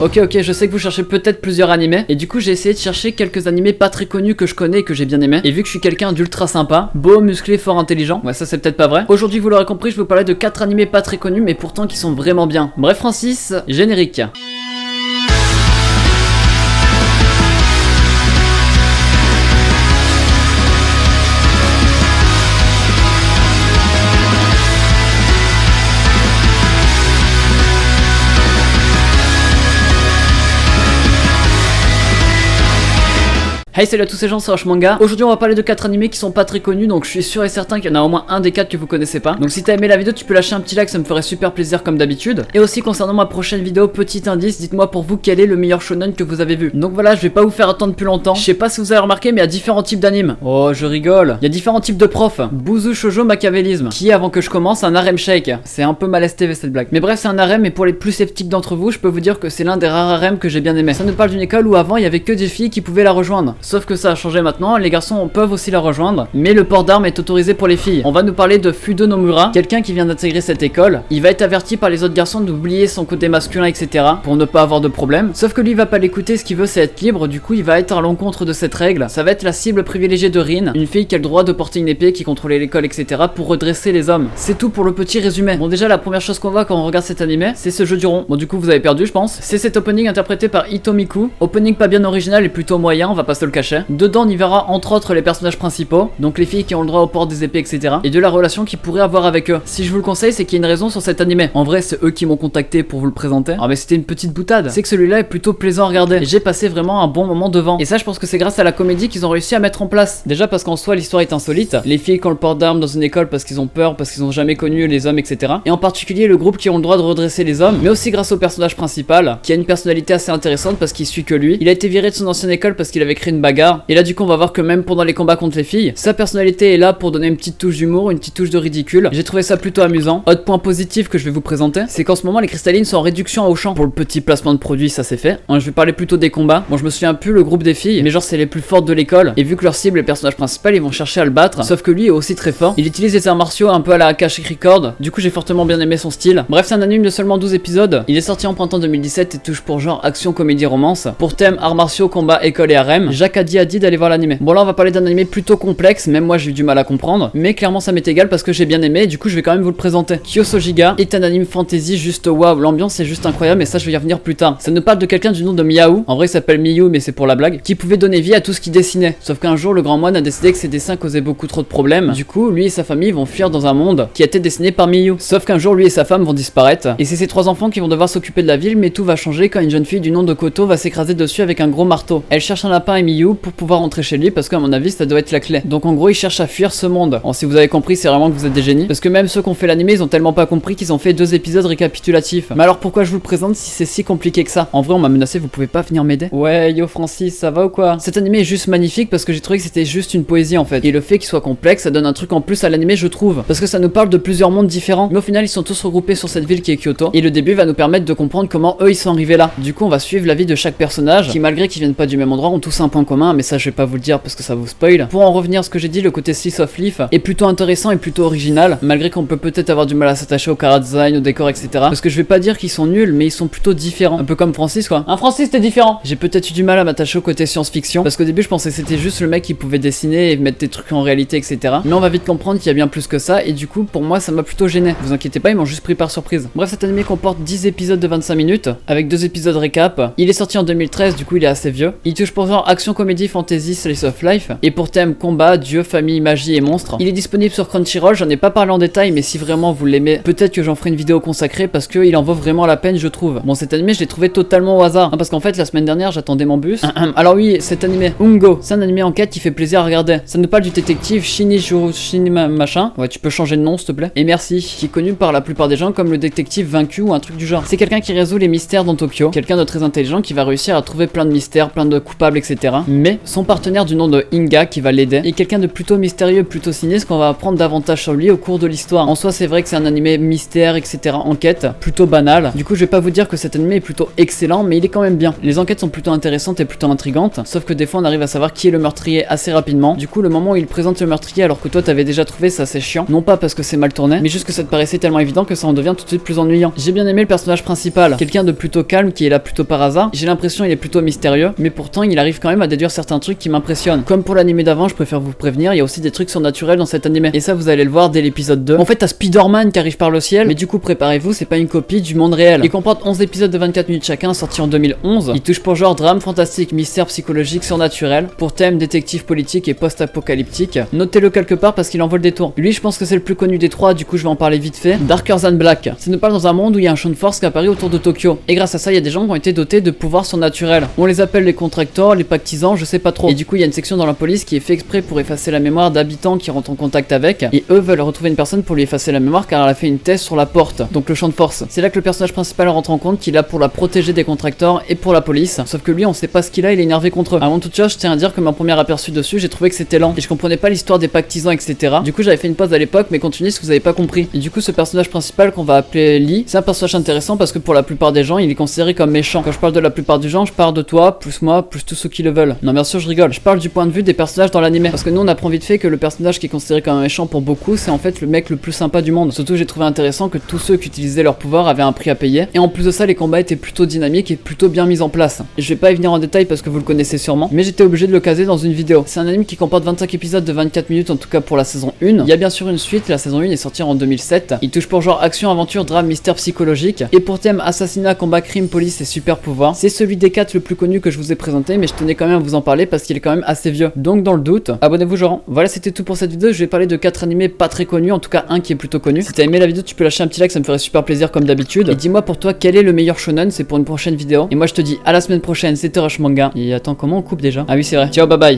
Ok, je sais que vous cherchez peut-être plusieurs animés, et du coup j'ai essayé de chercher quelques animés pas très connus que je connais et que j'ai bien aimé. Et vu que je suis quelqu'un d'ultra sympa, beau, musclé, fort intelligent, ouais ça c'est peut-être pas vrai. Aujourd'hui vous l'aurez compris, je vais vous parler de 4 animés pas très connus mais pourtant qui sont vraiment bien. Bref Francis, générique. Hey salut à tous ces gens, c'est Rush Manga. Aujourd'hui on va parler de 4 animés qui sont pas très connus, donc je suis sûr et certain qu'il y en a au moins un des 4 que vous connaissez pas. Donc si t'as aimé la vidéo tu peux lâcher un petit like, ça me ferait super plaisir comme d'habitude. Et aussi concernant ma prochaine vidéo, petit indice, dites-moi pour vous quel est le meilleur shonen que vous avez vu. Donc voilà, je vais pas vous faire attendre plus longtemps. Je sais pas si vous avez remarqué mais il y a différents types d'animes. Oh je rigole. Il y a différents types de profs. Bouzou, shoujo, machiavélisme. Qui avant que je commence un harem shake. C'est un peu mal STV cette blague. Mais bref c'est un harem et pour les plus sceptiques d'entre vous, je peux vous dire que c'est l'un des rares harems que j'ai bien aimé. Ça nous parle d'une école où avant il y avait que des filles qui pouvaient la rejoindre. Sauf que ça a changé maintenant, les garçons peuvent aussi la rejoindre, mais le port d'armes est autorisé pour les filles. On va nous parler de Fudo Nomura, quelqu'un qui vient d'intégrer cette école. Il va être averti par les autres garçons d'oublier son côté masculin, etc. pour ne pas avoir de problème. Sauf que lui il va pas l'écouter, ce qu'il veut c'est être libre, du coup il va être à l'encontre de cette règle. Ça va être la cible privilégiée de Rin, une fille qui a le droit de porter une épée, qui contrôlait l'école, etc. pour redresser les hommes. C'est tout pour le petit résumé. Bon déjà la première chose qu'on voit quand on regarde cet animé, c'est ce jeu du rond. Bon du coup vous avez perdu je pense. C'est cet opening interprété par Hitomiku. Opening pas bien original et plutôt moyen, on va pas se le cacher. Dedans on y verra entre autres les personnages principaux, donc les filles qui ont le droit au port des épées, etc. et de la relation qu'ils pourraient avoir avec eux. Si je vous le conseille, c'est qu'il y a une raison sur cet animé. En vrai, c'est eux qui m'ont contacté pour vous le présenter. Ah mais c'était une petite boutade. C'est que celui-là est plutôt plaisant à regarder. Et j'ai passé vraiment un bon moment devant. Et ça, je pense que c'est grâce à la comédie qu'ils ont réussi à mettre en place. Déjà parce qu'en soi, l'histoire est insolite. Les filles qui ont le port d'armes dans une école parce qu'ils ont peur, parce qu'ils ont jamais connu les hommes, etc. Et en particulier le groupe qui ont le droit de redresser les hommes, mais aussi grâce au personnage principal, qui a une personnalité assez intéressante parce qu'il suit que lui. Il a été viré de son ancienne école parce qu'il avait créé une bagarre. Et là, du coup, on va voir que même pendant les combats contre les filles, sa personnalité est là pour donner une petite touche d'humour, une petite touche de ridicule. J'ai trouvé ça plutôt amusant. Autre point positif que je vais vous présenter, c'est qu'en ce moment les cristallines sont en réduction à Auchan. Pour le petit placement de produit, ça c'est fait. Je vais parler plutôt des combats. Bon, je me souviens plus le groupe des filles, mais genre c'est les plus fortes de l'école. Et vu que leur cible est le personnage principal, ils vont chercher à le battre. Sauf que lui est aussi très fort. Il utilise les arts martiaux un peu à la Akashic Record. Du coup, j'ai fortement bien aimé son style. Bref, c'est un anime de seulement 12 épisodes. Il est sorti en printemps 2017 et touche pour genre action, comédie, romance. Pour thème arts martiaux, combat, école et harem. Jacques a dit d'aller voir l'anime. Bon là, on va parler d'un anime plutôt complexe, même moi j'ai eu du mal à comprendre, mais clairement ça m'est égal parce que j'ai bien aimé et du coup je vais quand même vous le présenter. Kyosojiga est un anime fantasy juste waouh, l'ambiance est juste incroyable et ça je vais y revenir plus tard. Ça nous parle de quelqu'un du nom de Miaou, en vrai il s'appelle Miyu mais c'est pour la blague, qui pouvait donner vie à tout ce qu'il dessinait. Sauf qu'un jour le grand moine a décidé que ses dessins causaient beaucoup trop de problèmes, du coup lui et sa famille vont fuir dans un monde qui a été dessiné par Miyu. Sauf qu'un jour lui et sa femme vont disparaître et c'est ses 3 enfants qui vont devoir s'occuper de la ville, mais tout va changer quand une jeune fille du nom de Koto va s'écraser dessus avec un gros marteau. Elle cherche un lapin et Miyu pour pouvoir rentrer chez lui parce qu'à mon avis ça doit être la clé. Donc en gros il cherche à fuir ce monde. Bon, si vous avez compris, c'est vraiment que vous êtes des génies. Parce que même ceux qui ont fait l'anime, ils ont tellement pas compris qu'ils ont fait 2 épisodes récapitulatifs. Mais alors pourquoi je vous le présente si c'est si compliqué que ça? En vrai, on m'a menacé, vous pouvez pas venir m'aider? Ouais, yo Francis, ça va ou quoi? Cet anime est juste magnifique parce que j'ai trouvé que c'était juste une poésie en fait. Et le fait qu'il soit complexe, ça donne un truc en plus à l'anime, je trouve. Parce que ça nous parle de plusieurs mondes différents. Mais au final, ils sont tous regroupés sur cette ville qui est Kyoto. Et le début va nous permettre de comprendre comment eux ils sont arrivés là. Du coup, on va suivre la vie de chaque personnage qui, malgré qu'ils viennent pas du même endroit, ont tous un point commun. Mais ça, je vais pas vous le dire parce que ça vous spoil. Pour en revenir à ce que j'ai dit, le côté Slice of Leaf est plutôt intéressant et plutôt original, malgré qu'on peut peut-être avoir du mal à s'attacher au chara design, au décor, etc. Parce que je vais pas dire qu'ils sont nuls, mais ils sont plutôt différents. Un peu comme Francis quoi. Un Francis t'es différent. J'ai peut-être eu du mal à m'attacher au côté science-fiction, parce qu'au début je pensais que c'était juste le mec qui pouvait dessiner et mettre des trucs en réalité, etc. Mais on va vite comprendre qu'il y a bien plus que ça, et du coup pour moi ça m'a plutôt gêné. Vous inquiétez pas, ils m'ont juste pris par surprise. Bref, cet anime comporte 10 épisodes de 25 minutes, avec 2 épisodes récap. Il est sorti en 2013, du coup il est assez vieux. Il touche pour genre action, comédie, fantasy, slice of life, et pour thème combat, dieu, famille, magie et monstres. Il est disponible sur Crunchyroll, j'en ai pas parlé en détail, mais si vraiment vous l'aimez, peut-être que j'en ferai une vidéo consacrée parce qu'il en vaut vraiment la peine, je trouve. Bon, cet animé, je l'ai trouvé totalement au hasard, hein, parce qu'en fait, la semaine dernière, j'attendais mon bus. Alors oui, cet animé, Ungo, c'est un animé enquête qui fait plaisir à regarder. Ça nous parle du détective Shinichiro machin. Ouais, tu peux changer de nom, s'il te plaît. Et merci, qui est connu par la plupart des gens comme le détective vaincu ou un truc du genre. C'est quelqu'un qui résout les mystères dans Tokyo, quelqu'un de très intelligent qui va réussir à trouver plein de mystères, plein de coupables, etc. mais son partenaire du nom de Inga qui va l'aider est quelqu'un de plutôt mystérieux, plutôt sinistre qu'on va apprendre davantage sur lui au cours de l'histoire. En soi c'est vrai que c'est un animé mystère etc, enquête, plutôt banal. Du coup je vais pas vous dire que cet animé est plutôt excellent, mais il est quand même bien. Les enquêtes sont plutôt intéressantes et plutôt intrigantes, sauf que des fois on arrive à savoir qui est le meurtrier assez rapidement. Du coup le moment où il présente le meurtrier alors que toi t'avais déjà trouvé, ça c'est chiant. Non pas parce que c'est mal tourné, mais juste que ça te paraissait tellement évident que ça en devient tout de suite plus ennuyant. J'ai bien aimé le personnage principal, quelqu'un de plutôt calme qui est là plutôt par hasard. J'ai l'impression il est plutôt mystérieux, mais pourtant il arrive quand même à déduire certains trucs qui m'impressionnent. Comme pour l'animé d'avant, je préfère vous prévenir, il y a aussi des trucs surnaturels dans cet animé. Et ça vous allez le voir dès l'épisode 2. En fait t'as Spider-Man qui arrive par le ciel, mais du coup préparez-vous, c'est pas une copie du monde réel. Il comporte 11 épisodes de 24 minutes chacun, sortis en 2011. Il touche pour genre drame fantastique, mystère psychologique, surnaturel, pour thème détective politique et post-apocalyptique. Notez-le quelque part parce qu'il en vole des tours. Lui je pense que c'est le plus connu des trois, du coup je vais en parler vite fait. Darker Than Black. Ça nous parle dans un monde où il y a un champ de force qui apparaît autour de Tokyo. Et grâce à ça il y a des gens qui ont été dotés de pouvoirs surnaturels. On les appelle les contractors, les pactisans, je sais pas trop. Et du coup il y a une section dans la police qui est fait exprès pour effacer la mémoire d'habitants qui rentrent en contact avec. Et eux veulent retrouver une personne pour lui effacer la mémoire car elle a fait une thèse sur la porte, donc le champ de force. C'est là que le personnage principal rentre en compte qu'il a pour la protéger des contracteurs et pour la police. Sauf que lui on sait pas ce qu'il a, il est énervé contre eux. Avant toute chose je tiens à dire que mon premier aperçu dessus j'ai trouvé que c'était lent et je comprenais pas l'histoire des pactisans etc. Du coup j'avais fait une pause à l'époque, mais continuez si vous avez pas compris. Et du coup ce personnage principal qu'on va appeler Lee, c'est un personnage intéressant parce que pour la plupart des gens il est considéré comme méchant. Quand je parle de la plupart du gens, je parle de toi, plus moi, plus tous ceux qui le veulent. Non bien sûr je rigole, je parle du point de vue des personnages dans l'anime. Parce que nous on apprend vite fait que le personnage qui est considéré comme un méchant pour beaucoup, c'est en fait le mec le plus sympa du monde. Surtout j'ai trouvé intéressant que tous ceux qui utilisaient leur pouvoir avaient un prix à payer. Et en plus de ça les combats étaient plutôt dynamiques et plutôt bien mis en place. Et je vais pas y venir en détail parce que vous le connaissez sûrement, mais j'étais obligé de le caser dans une vidéo. C'est un anime qui comporte 25 épisodes de 24 minutes en tout cas pour la saison 1. Il y a bien sûr une suite, la saison 1 est sortie en 2007. Il touche pour genre action, aventure, drame, mystère psychologique. Et pour thème assassinat, combat, crime, police et super pouvoir. C'est celui des 4 le plus connu que je vous ai présenté, mais je tenais quand même à vous en parler parce qu'il est quand même assez vieux. Donc dans le doute, abonnez-vous genre. Voilà c'était tout pour cette vidéo, je vais parler de 4 animés pas très connus, en tout cas un qui est plutôt connu. Si t'as aimé la vidéo tu peux lâcher un petit like, ça me ferait super plaisir comme d'habitude. Et dis-moi pour toi quel est le meilleur shonen, c'est pour une prochaine vidéo. Et moi je te dis à la semaine prochaine, c'était Rush Manga. Et attends comment on coupe déjà? Ah oui c'est vrai, ciao bye bye.